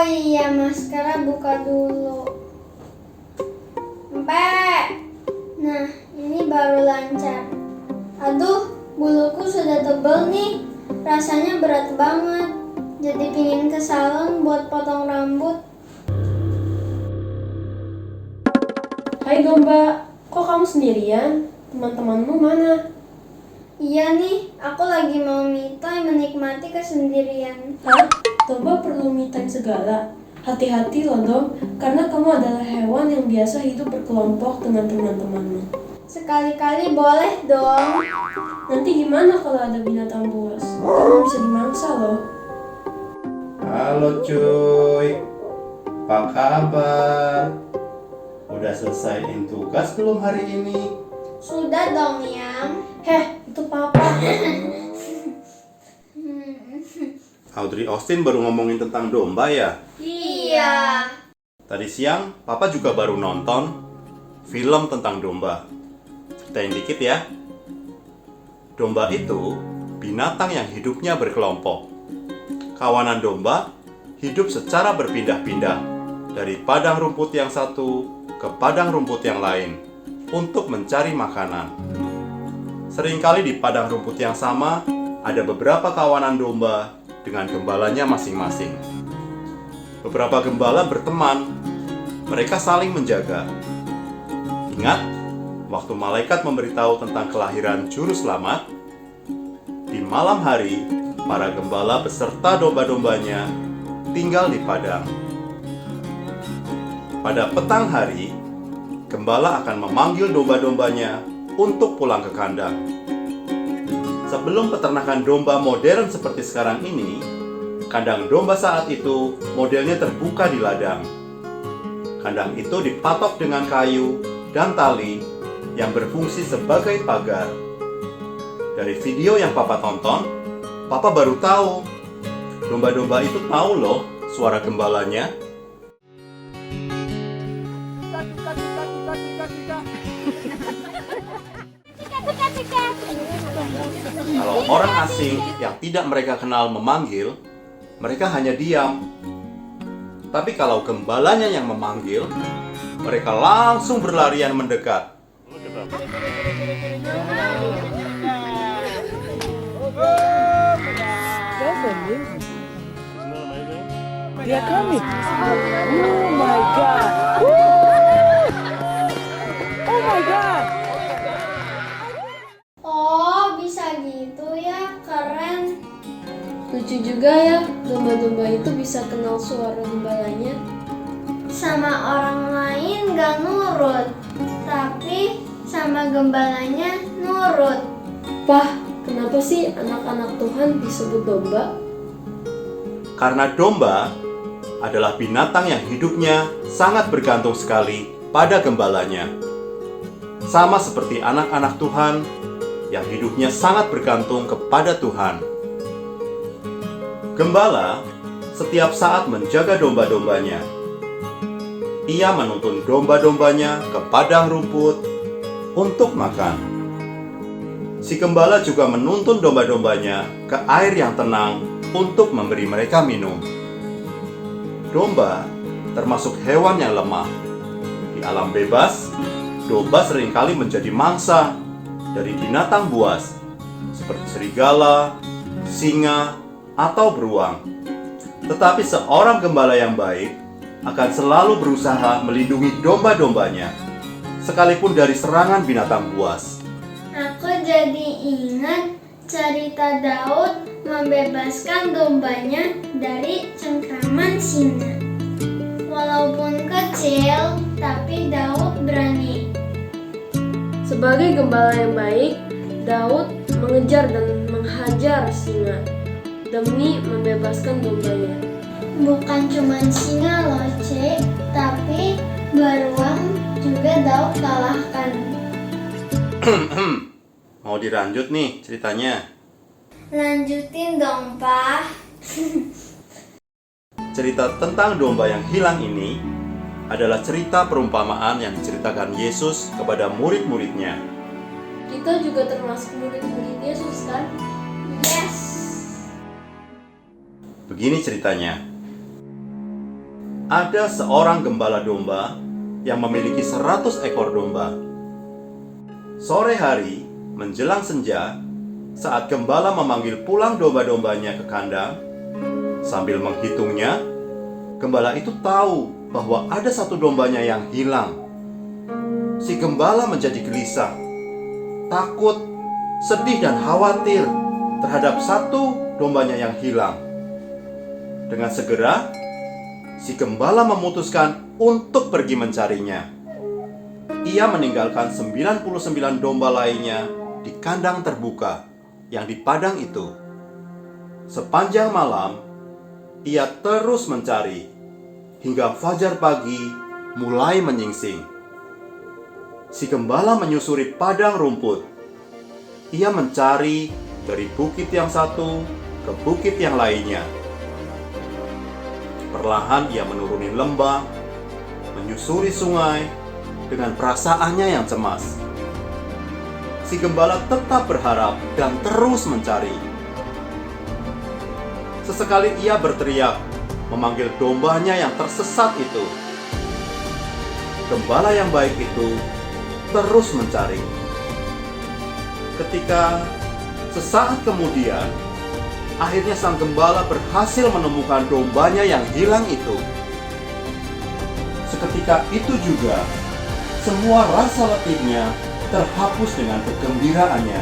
iya, maskara buka dulu. Nah, ini baru lancar. Aduh, buluku sudah tebal nih. Rasanya berat banget. Jadi pingin ke salon buat potong rambut. Hai Domba, kok kamu sendirian? Teman-temanmu mana? Iya nih, aku lagi mau me time menikmati kesendirian. Hah? Domba perlu me time segala? Hati-hati loh Dom, karena kamu adalah hewan yang biasa hidup berkelompok dengan teman-temanmu. Sekali-kali boleh dong. Nanti gimana kalau ada binatang buas? Kamu bisa dimangsa loh. Halo cuy, apa kabar? Udah selesaiin tugas belum hari ini? Sudah dong, Yang. Itu papa. Audrey Austin baru ngomongin tentang domba ya? Iya. Tadi siang papa juga baru nonton film tentang domba. Ceritain dikit ya. Domba itu binatang yang hidupnya berkelompok. Kawanan domba hidup secara berpindah-pindah dari padang rumput yang satu ke padang rumput yang lain untuk mencari makanan. Seringkali di padang rumput yang sama ada beberapa kawanan domba dengan gembalanya masing-masing. Beberapa gembala berteman, mereka saling menjaga. Ingat, waktu malaikat memberitahu tentang kelahiran juru selamat, di malam hari, para gembala beserta domba-dombanya tinggal di padang. Pada petang hari, gembala akan memanggil domba-dombanya untuk pulang ke kandang. Sebelum peternakan domba modern seperti sekarang ini, kandang domba saat itu modelnya terbuka di ladang. Kandang itu dipatok dengan kayu dan tali yang berfungsi sebagai pagar. Dari video yang papa tonton, papa baru tahu domba-domba itu tahu loh suara gembalanya. Kalau orang asing yang tidak mereka kenal memanggil, mereka hanya diam. Tapi kalau gembalanya yang memanggil, mereka langsung berlarian mendekat. They are coming. Oh my God. Oh my God. Oh, bisa gitu ya, keren. Lucu juga ya, domba-domba itu bisa kenal suara gembalanya. Sama orang lain gak nurut, tapi sama gembalanya nurut. Pah, kenapa sih anak-anak Tuhan disebut domba? Karena domba adalah binatang yang hidupnya sangat bergantung sekali pada gembalanya. Sama seperti anak-anak Tuhan yang hidupnya sangat bergantung kepada Tuhan. Gembala setiap saat menjaga domba-dombanya. Ia menuntun domba-dombanya ke padang rumput untuk makan. Si gembala juga menuntun domba-dombanya ke air yang tenang untuk memberi mereka minum. Domba termasuk hewan yang lemah. Di alam bebas, domba seringkali menjadi mangsa dari binatang buas seperti serigala, singa, atau beruang. Tetapi seorang gembala yang baik akan selalu berusaha melindungi domba-dombanya, sekalipun dari serangan binatang buas. Aku jadi ingat cerita Daud membebaskan dombanya dari cengkraman singa. Walaupun kecil, tapi Daud berani. Sebagai gembala yang baik, Daud mengejar dan menghajar singa demi membebaskan dombanya. Bukan cuma singa loh, Cek, tapi beruang juga Daud kalahkan. Mau dilanjut nih ceritanya? Lanjutin dong, Pak. Cerita tentang domba yang hilang ini adalah cerita perumpamaan yang diceritakan Yesus kepada murid-muridnya. Kita juga termasuk murid-murid Yesus kan? Yes. Begini ceritanya. ada seorang gembala domba yang memiliki 100 ekor domba. Sore hari menjelang senja, saat gembala memanggil pulang domba-dombanya ke kandang, sambil menghitungnya, gembala itu tahu bahwa ada satu dombanya yang hilang. Si gembala menjadi gelisah, takut, sedih dan khawatir terhadap satu dombanya yang hilang. Dengan segera, si gembala memutuskan untuk pergi mencarinya. Ia meninggalkan 99 domba lainnya di kandang terbuka yang di padang itu. Sepanjang malam, ia terus mencari hingga fajar pagi mulai menyingsing. Si gembala menyusuri padang rumput. Ia mencari dari bukit yang satu ke bukit yang lainnya. Perlahan ia menuruni lembah, menyusuri sungai dengan perasaannya yang cemas. Si gembala tetap berharap dan terus mencari. Sesekali ia berteriak, memanggil dombanya yang tersesat itu. Gembala yang baik itu terus mencari. Ketika sesaat kemudian, akhirnya sang gembala berhasil menemukan dombanya yang hilang itu. Seketika itu juga, semua rasa letihnya terhapus dengan kegembiraannya.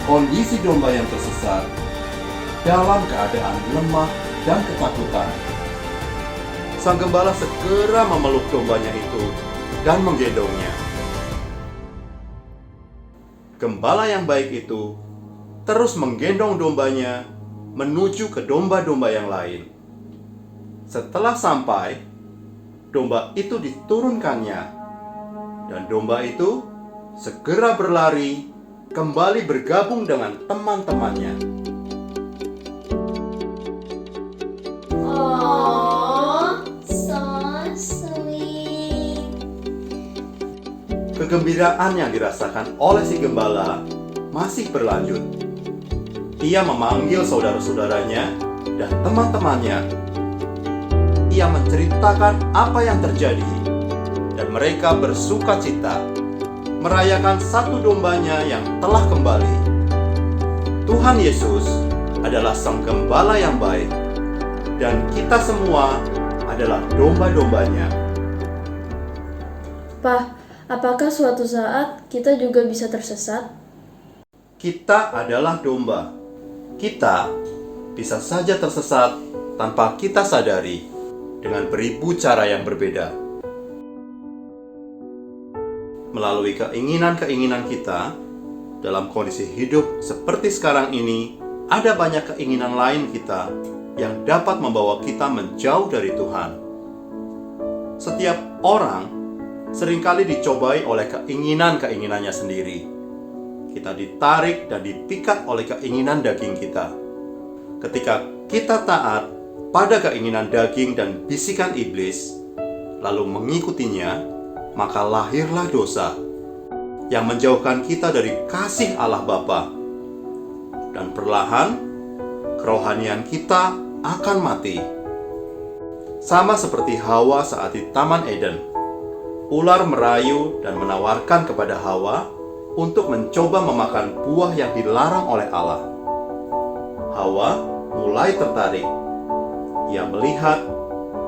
Kondisi domba yang tersesat dalam keadaan lemah dan ketakutan. Sang gembala segera memeluk dombanya itu dan menggendongnya. Gembala yang baik itu terus menggendong dombanya menuju ke domba-domba yang lain. Setelah sampai, domba itu diturunkannya, dan domba itu segera berlari kembali bergabung dengan teman-temannya. Oh, so sweet. Kegembiraan yang dirasakan oleh si gembala masih berlanjut. Ia memanggil saudara-saudaranya dan teman-temannya. Ia menceritakan apa yang terjadi, dan mereka bersuka cita merayakan satu dombanya yang telah kembali. Tuhan Yesus adalah sang gembala yang baik, dan kita semua adalah domba-dombanya. Pak, apakah suatu saat kita juga bisa tersesat? Kita adalah domba. Kita bisa saja tersesat tanpa kita sadari, dengan beribu cara yang berbeda. Melalui keinginan-keinginan kita, dalam kondisi hidup seperti sekarang ini, ada banyak keinginan lain kita yang dapat membawa kita menjauh dari Tuhan. Setiap orang seringkali dicobai oleh keinginan-keinginannya sendiri. Kita ditarik dan dipikat oleh keinginan daging kita. Ketika kita taat pada keinginan daging dan bisikan iblis, lalu mengikutinya, maka lahirlah dosa yang menjauhkan kita dari kasih Allah Bapa. Dan perlahan, kerohanian kita akan mati. Sama seperti Hawa saat di Taman Eden. Ular merayu dan menawarkan kepada Hawa untuk mencoba memakan buah yang dilarang oleh Allah. Hawa mulai tertarik. Ia melihat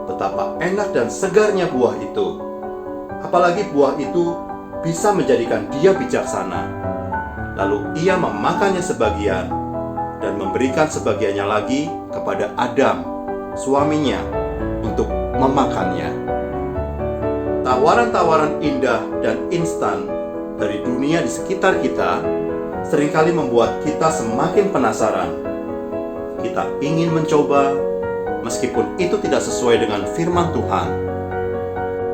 betapa enak dan segarnya buah itu. Apalagi buah itu bisa menjadikan dia bijaksana. Lalu ia memakannya sebagian dan memberikan sebagiannya lagi kepada Adam, suaminya, untuk memakannya. Tawaran-tawaran indah dan instan dari dunia di sekitar kita seringkali membuat kita semakin penasaran. Kita ingin mencoba, meskipun itu tidak sesuai dengan firman Tuhan.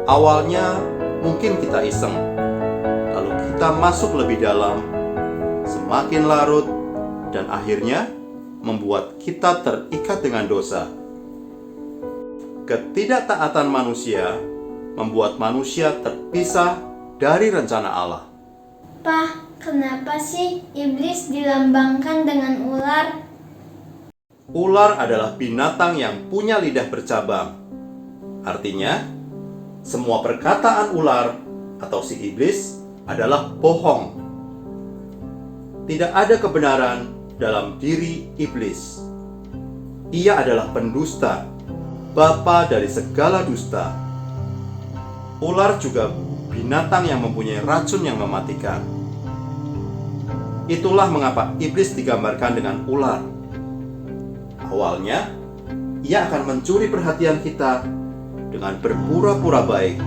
Awalnya mungkin kita iseng, lalu kita masuk lebih dalam, semakin larut, dan akhirnya membuat kita terikat dengan dosa. Ketidaktaatan manusia membuat manusia terpisah dari rencana Allah. Pak, kenapa sih iblis dilambangkan dengan ular? Ular adalah binatang yang punya lidah bercabang Artinya, semua perkataan ular atau si iblis adalah bohong. Tidak ada kebenaran dalam diri iblis. Ia adalah pendusta, bapa dari segala dusta. Ular juga binatang yang mempunyai racun yang mematikan. Itulah mengapa iblis digambarkan dengan ular. Awalnya, ia akan mencuri perhatian kita dengan berpura-pura baik.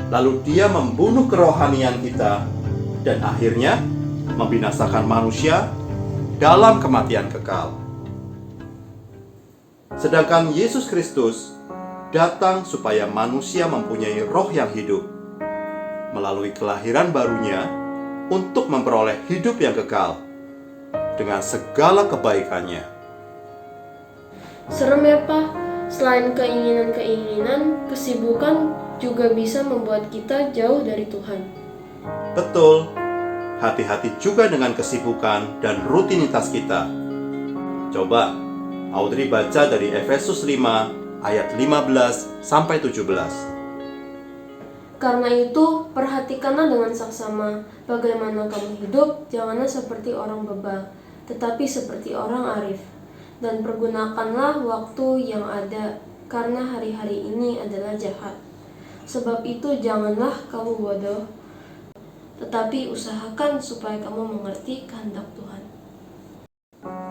Lalu dia membunuh kerohanian kita dan akhirnya membinasakan manusia dalam kematian kekal. Sedangkan Yesus Kristus datang supaya manusia mempunyai roh yang hidup melalui kelahiran barunya untuk memperoleh hidup yang kekal dengan segala kebaikannya. Serem ya, Pak. Selain keinginan-keinginan, kesibukan juga bisa membuat kita jauh dari Tuhan. Betul. Hati-hati juga dengan kesibukan dan rutinitas kita. Coba Audrey baca dari Efesus 5 ayat 15 sampai 17. Karena itu, perhatikanlah dengan saksama bagaimana kamu hidup, janganlah seperti orang bebal, tetapi seperti orang arif. Dan pergunakanlah waktu yang ada, karena hari-hari ini adalah jahat. Sebab itu janganlah kamu bodoh, tetapi usahakan supaya kamu mengerti kehendak Tuhan.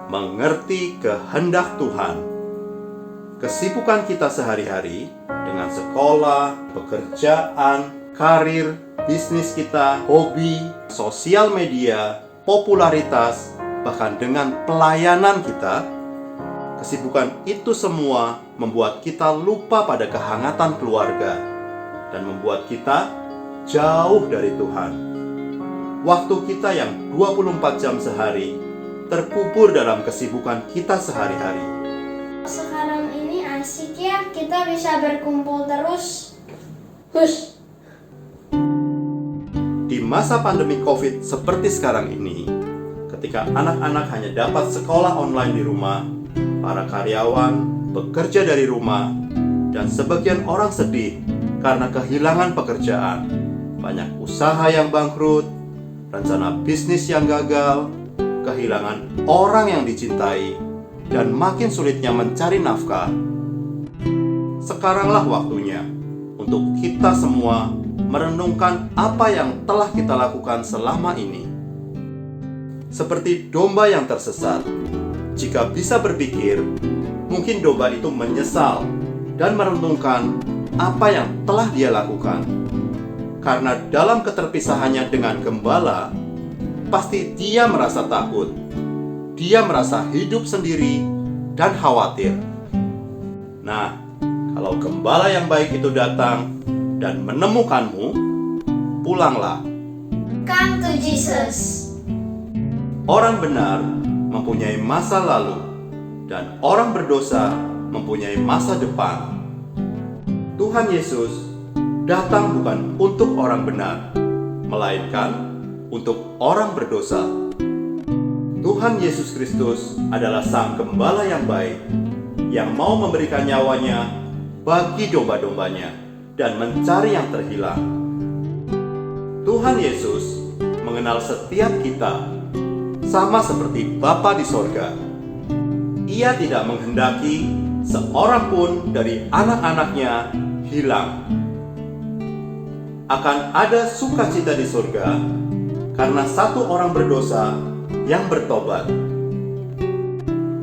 Mengerti kehendak Tuhan. Kesibukan kita sehari-hari dengan sekolah, pekerjaan, karir, bisnis kita, hobi, sosial media, popularitas, bahkan dengan pelayanan kita, kesibukan itu semua membuat kita lupa pada kehangatan keluarga dan membuat kita jauh dari Tuhan. Waktu kita yang 24 jam sehari terkubur dalam kesibukan kita sehari-hari. Sekarang ini asik ya, kita bisa berkumpul terus. Hush! Di masa pandemi COVID seperti sekarang ini, ketika anak-anak hanya dapat sekolah online di rumah, para karyawan bekerja dari rumah, dan sebagian orang sedih karena kehilangan pekerjaan. Banyak usaha yang bangkrut, rencana bisnis yang gagal, kehilangan orang yang dicintai, dan makin sulitnya mencari nafkah. Sekaranglah waktunya untuk kita semua merenungkan apa yang telah kita lakukan selama ini. Seperti domba yang tersesat, jika bisa berpikir, mungkin domba itu menyesal dan merenungkan apa yang telah dia lakukan. Karena dalam keterpisahannya dengan gembala, pasti dia merasa takut. Dia merasa hidup sendiri dan khawatir. Nah, kalau gembala yang baik itu datang dan menemukanmu, pulanglah. Come to Jesus. Orang benar mempunyai masa lalu, dan orang berdosa mempunyai masa depan. Tuhan Yesus datang bukan untuk orang benar, melainkan untuk orang berdosa. Tuhan Yesus Kristus adalah Sang Gembala yang baik, yang mau memberikan nyawanya bagi domba-dombanya dan mencari yang terhilang. Tuhan Yesus mengenal setiap kita, sama seperti Bapa di sorga. Ia tidak menghendaki seorang pun dari anak-anaknya hilang. Akan ada sukacita di surga karena satu orang berdosa yang bertobat.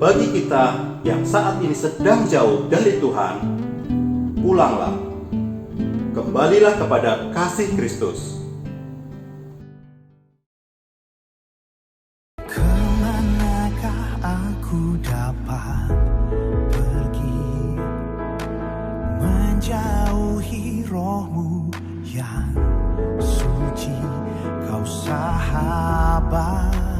Bagi kita yang saat ini sedang jauh dari Tuhan, pulanglah. Kembalilah kepada kasih Kristus. Kemanakah aku dapat pergi, menjauhi roh-Mu yang suci, Kau sahabat